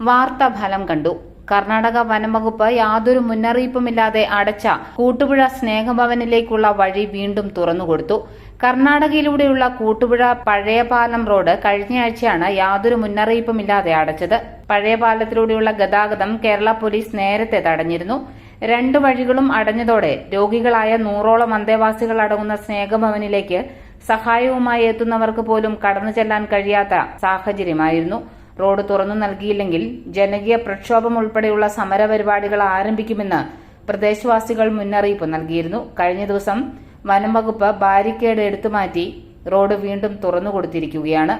വാർത്ത ഫലം കണ്ടു. കർണാടക വനം വകുപ്പ് യാതൊരു മുന്നറിയിപ്പുമില്ലാതെ അടച്ച കൂട്ടുപുഴ സ്നേഹഭവനിലേക്കുള്ള വഴി വീണ്ടും തുറന്നുകൊടുത്തു. കർണാടകയിലൂടെയുള്ള കൂട്ടുപുഴ പഴയപാലം റോഡ് കഴിഞ്ഞയാഴ്ചയാണ് യാതൊരു മുന്നറിയിപ്പുമില്ലാതെ അടച്ചത്. പഴയ പാലത്തിലൂടെയുള്ള ഗതാഗതം കേരള പോലീസ് നേരത്തെ തടഞ്ഞിരുന്നു. 2 വഴികളും അടഞ്ഞതോടെ രോഗികളായ 100ഓളം അന്തേവാസികൾ അടങ്ങുന്ന സ്നേഹഭവനിലേക്ക് സഹായവുമായി എത്തുന്നവർക്ക് പോലും കടന്നു ചെല്ലാൻ കഴിയാത്ത സാഹചര്യമായിരുന്നു. റോഡ് തുറന്നു നൽകിയില്ലെങ്കിൽ ജനകീയ പ്രക്ഷോഭം ഉൾപ്പെടെയുള്ള സമരപരിപാടികൾ ആരംഭിക്കുമെന്ന് പ്രദേശവാസികൾ മുന്നറിയിപ്പ് നൽകിയിരുന്നു. കഴിഞ്ഞ ദിവസം വനം വകുപ്പ് ബാരിക്കേഡ് എടുത്തുമാറ്റി റോഡ് വീണ്ടും തുറന്നുകൊടുത്തിരിക്കുകയാണ്.